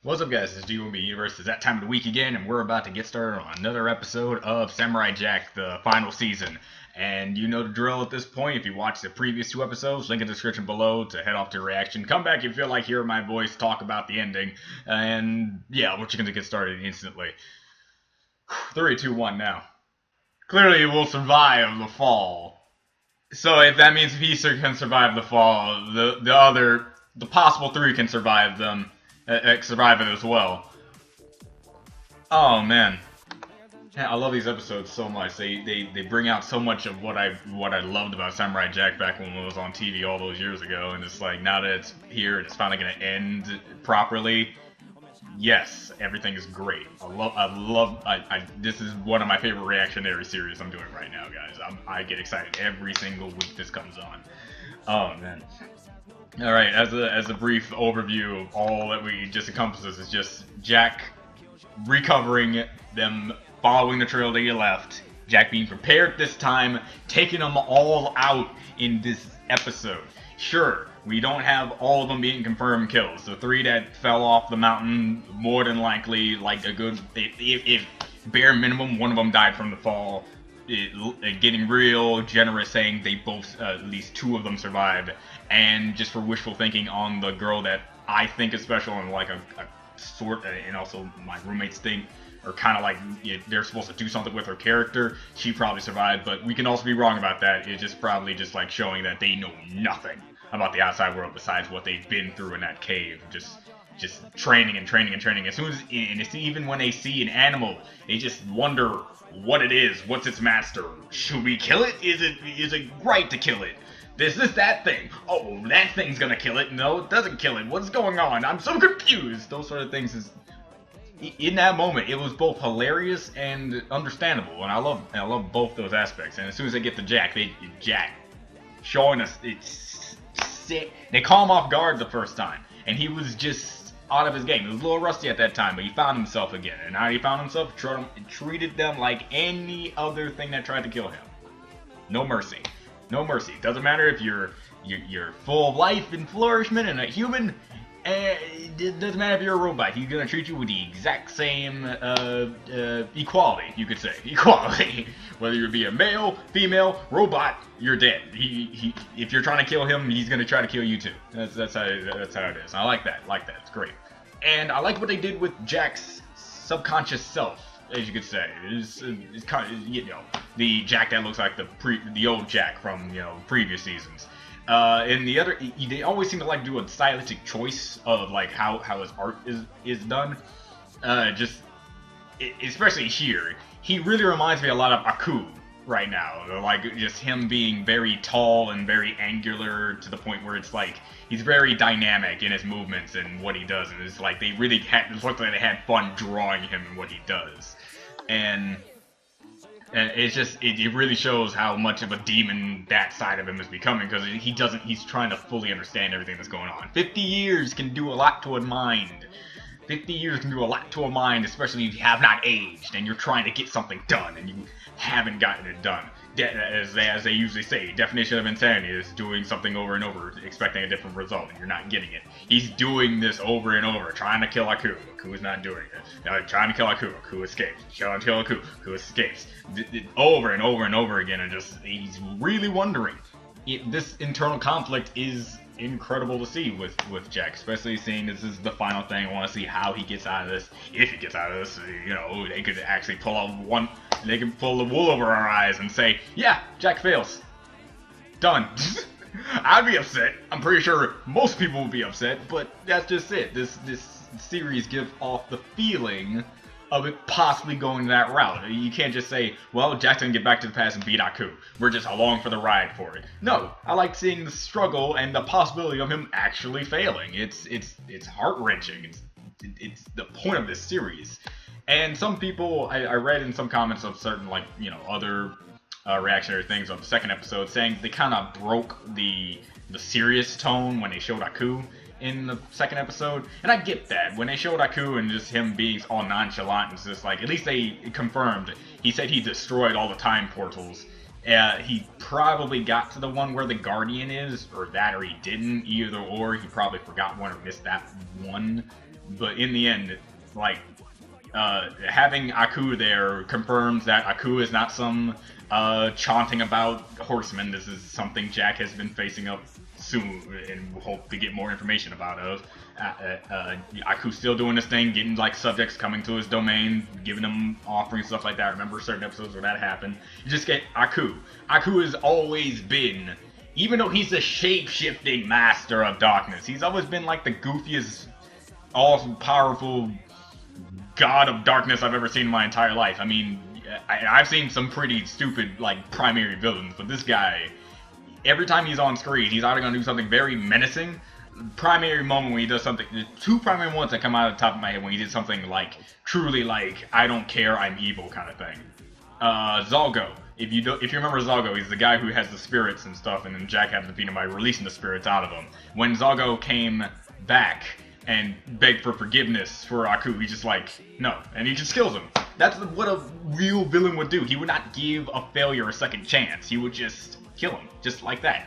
What's up, guys? It's GOB Universe. It's that time of the week again, and we're about to get started on another episode of Samurai Jack, the final season. And you know the drill at this point. If you watched the previous two episodes, link in the description below to head off to reaction. Come back if you feel like hearing my voice talk about the ending. And yeah, we're just going to get started instantly. 3, 2, 1 now. Clearly, it will survive the fall. So if that means if he can survive the fall, the possible three can survive them. Survive it as well. Oh man, yeah, I love these episodes so much. They bring out so much of what I loved about Samurai Jack back when it was on TV all those years ago, and it's like now that it's here and it's finally gonna end properly. Yes, everything is great. This is one of my favorite reactionary series I'm doing right now, guys. I get excited every single week this comes on. Oh man. Alright, as a brief overview of all that we just encompasses is just Jack recovering, them following the trail they left, Jack being prepared this time, taking them all out in this episode. Sure, we don't have all of them being confirmed kills. The 3 that fell off the mountain, more than likely, like a good, if bare minimum, one of them died from the fall. Getting real generous, saying they both, at least 2 of them survived, and just for wishful thinking on the girl that I think is special and like a sort, and also my roommates think, or kind of like they're supposed to do something with her character. She probably survived, but we can also be wrong about that. It's just probably just like showing that they know nothing about the outside world besides what they've been through in that cave. Just training and training and training. As soon as, and it's even when they see an animal, they just wonder what it is, what's its master. Should we kill it? Is it right to kill it? This is that thing. Oh, that thing's gonna kill it. No, it doesn't kill it. What's going on? I'm so confused. Those sort of things is, in that moment, it was both hilarious and understandable, and I love both those aspects. And as soon as they get to Jack, Jack showing us it's sick. They call him off guard the first time, and he was just out of his game. He was a little rusty at that time, but he found himself again. And how he found himself? Treated them like any other thing that tried to kill him. No mercy. No mercy. Doesn't matter if you're full of life and flourishment and a human. It doesn't matter if you're a robot. He's gonna treat you with the exact same equality. You could say equality. Whether you be a male, female, robot, you're dead. If you're trying to kill him, he's gonna try to kill you too. That's how it is. I like that. It's great. And I like what they did with Jack's subconscious self, as you could say. It's kind of, the Jack that looks like the old Jack from previous seasons. And the other, they always seem to like do a stylistic choice of like how his art is done. Especially here, he really reminds me a lot of Aku right now. Like just him being very tall and very angular to the point where it's like he's very dynamic in his movements and what he does, and it's like they really it looks like they had fun drawing him and what he does, and it's just, it really shows how much of a demon that side of him is becoming, because he's trying to fully understand everything that's going on. 50 years can do a lot to a mind. 50 years can do a lot to a mind, especially if you have not aged and you're trying to get something done and you haven't gotten it done. As they usually say, definition of insanity is doing something over and over, expecting a different result, and you're not getting it. He's doing this over and over, trying to kill Aku. Aku's not doing it. Trying to kill Aku. Aku escapes. Trying to kill Aku. Aku escapes. Over and over and over again, and he's really wondering. This internal conflict is incredible to see with Jack, especially seeing this is the final thing. I want to see how he gets out of this. If he gets out of this, they could actually pull off they can pull the wool over our eyes and say, yeah, Jack fails. Done. I'd be upset. I'm pretty sure most people would be upset, but that's just it. This series gives off the feeling of it possibly going that route. You can't just say, well, Jack's gonna get back to the past and beat Aku. We're just along for the ride for it. No, I like seeing the struggle and the possibility of him actually failing. It's heart-wrenching. It's the point of this series. And some people, I read in some comments of certain, like, other reactionary things of the second episode, saying they kind of broke the serious tone when they showed Aku in the second episode. And I get that. When they showed Aku and just him being all nonchalant, it's just like, at least they confirmed. He said he destroyed all the time portals. He probably got to the one where the Guardian is, or he didn't. Either or, he probably forgot one or missed that one. but in the end, like, having Aku there confirms that Aku is not some chaunting about horsemen. This is something Jack has been facing up soon, and we'll hope to get more information about. Aku's still doing this thing, getting like subjects coming to his domain, giving them offerings, stuff like that. I remember certain episodes where that happened. You just get Aku. Aku has always been, even though he's the shape-shifting master of darkness, he's always been like the goofiest, all-powerful god of darkness I've ever seen in my entire life. I mean, I've seen some pretty stupid, like, primary villains, but this guy, every time he's on screen, he's either going to do something very menacing. Primary moment when he does something, the two primary moments that come out of the top of my head when he did something, like, truly, like, I don't care, I'm evil kind of thing. Zalgo. If you remember Zalgo, he's the guy who has the spirits and stuff, and then Jack had to defeat him by releasing the spirits out of him. When Zalgo came back and begged for forgiveness for Aku, he's just like, no, and he just kills him. That's what a real villain would do. He would not give a failure a second chance. He would just kill him, just like that.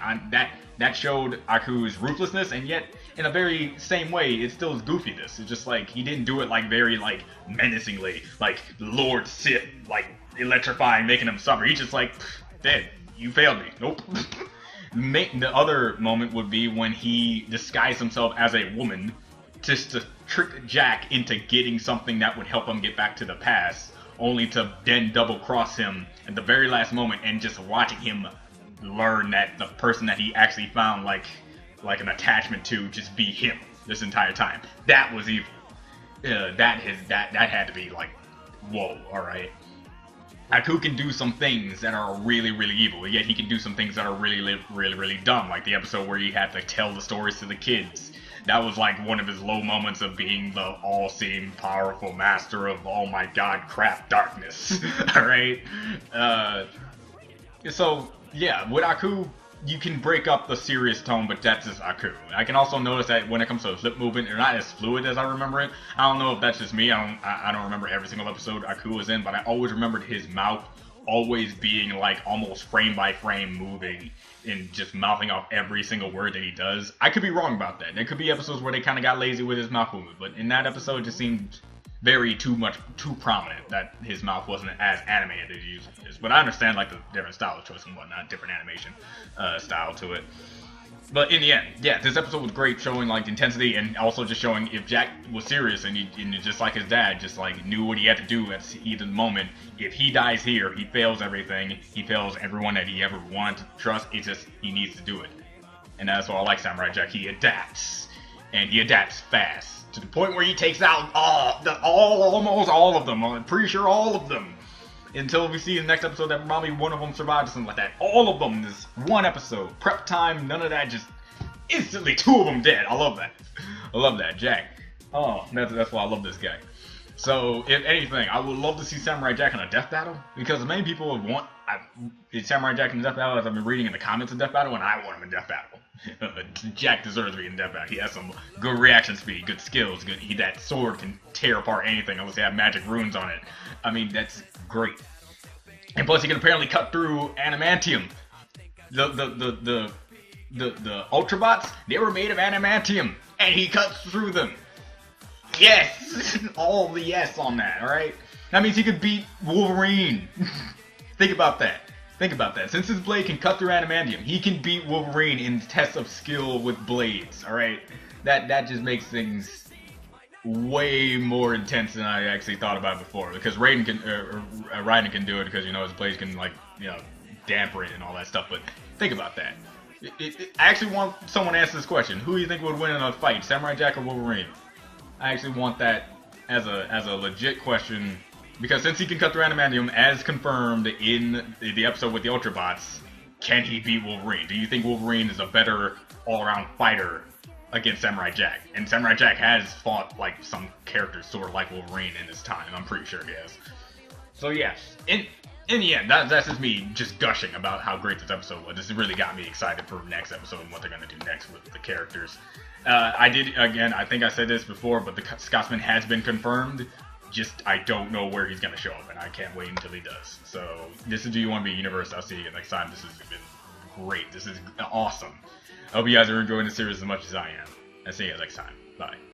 That showed Aku's ruthlessness, and yet, in a very same way, it still is goofiness. It's just like, he didn't do it like very, like, menacingly, like Lord Sith, like, electrifying, making him suffer. He's just like, dead. You failed me. Nope. The other moment would be when he disguised himself as a woman just to trick Jack into getting something that would help him get back to the past, only to then double cross him at the very last moment, and just watching him learn that the person that he actually found like an attachment to just be him this entire time. That was evil. That had to be like, whoa, alright. Aku can do some things that are really, really evil, yet he can do some things that are really, really, really dumb, like the episode where he had to tell the stories to the kids. That was like one of his low moments of being the all-seeing, powerful master of, oh my god, crap, darkness. Alright? So, yeah, with Aku, you can break up the serious tone, but that's just Aku. I can also notice that when it comes to the flip movement, they're not as fluid as I remember it. I don't know if that's just me. I don't remember every single episode Aku was in, but I always remembered his mouth always being like almost frame by frame moving and just mouthing off every single word that he does. I could be wrong about that. There could be episodes where they kind of got lazy with his mouth movement, but in that episode it just seemed too prominent that his mouth wasn't as animated as he usually is. But I understand like the different style of choice and whatnot, different animation style to it. But in the end, yeah, this episode was great, showing like intensity and also just showing if Jack was serious and just like his dad, just like knew what he had to do at either moment. If he dies here, he fails everything. He fails everyone that he ever wanted to trust. It's just he needs to do it, and that's why I like Samurai Jack. He adapts, and he adapts fast to the point where he takes out almost all of them. I'm pretty sure all of them. Until we see in the next episode that probably one of them survived or something like that. All of them, this one episode. Prep time, none of that, just instantly 2 of them dead. I love that. I love that, Jack. Oh, that's why I love this guy. So, if anything, I would love to see Samurai Jack in a death battle, because many people would want Samurai Jack in a death battle, as I've been reading in the comments of death battle, and I want him in death battle. Jack deserves to be in death battle. He has some good reaction speed, good skills, that sword can tear apart anything unless they have magic runes on it. I mean, that's great. And plus, he can apparently cut through adamantium. The Ultrabots, they were made of adamantium, and he cuts through them. Yes! All the yes on that, alright? That means he could beat Wolverine. Think about that. Think about that. Since his blade can cut through adamantium, he can beat Wolverine in tests of skill with blades, alright? That just makes things way more intense than I actually thought about before. Because Raiden can do it because, you know, his blades can, like, you know, damper it and all that stuff. But think about that. I actually want someone to answer this question. Who do you think would win in a fight, Samurai Jack or Wolverine? I actually want that as a legit question, because since he can cut through adamantium, as confirmed in the episode with the Ultrabots, can he beat Wolverine? Do you think Wolverine is a better all-around fighter against Samurai Jack? And Samurai Jack has fought like some characters sort of like Wolverine in his time. I'm pretty sure he has. So yeah, in the end, that's just me just gushing about how great this episode was. This really got me excited for next episode and what they're gonna do next with the characters. I think I said this before, but the Scotsman has been confirmed. Just, I don't know where he's gonna show up, and I can't wait until he does. So, this is Do You Want to Be a Universe? I'll see you next time. This has been great. This is awesome. I hope you guys are enjoying the series as much as I am. I'll see you next time. Bye.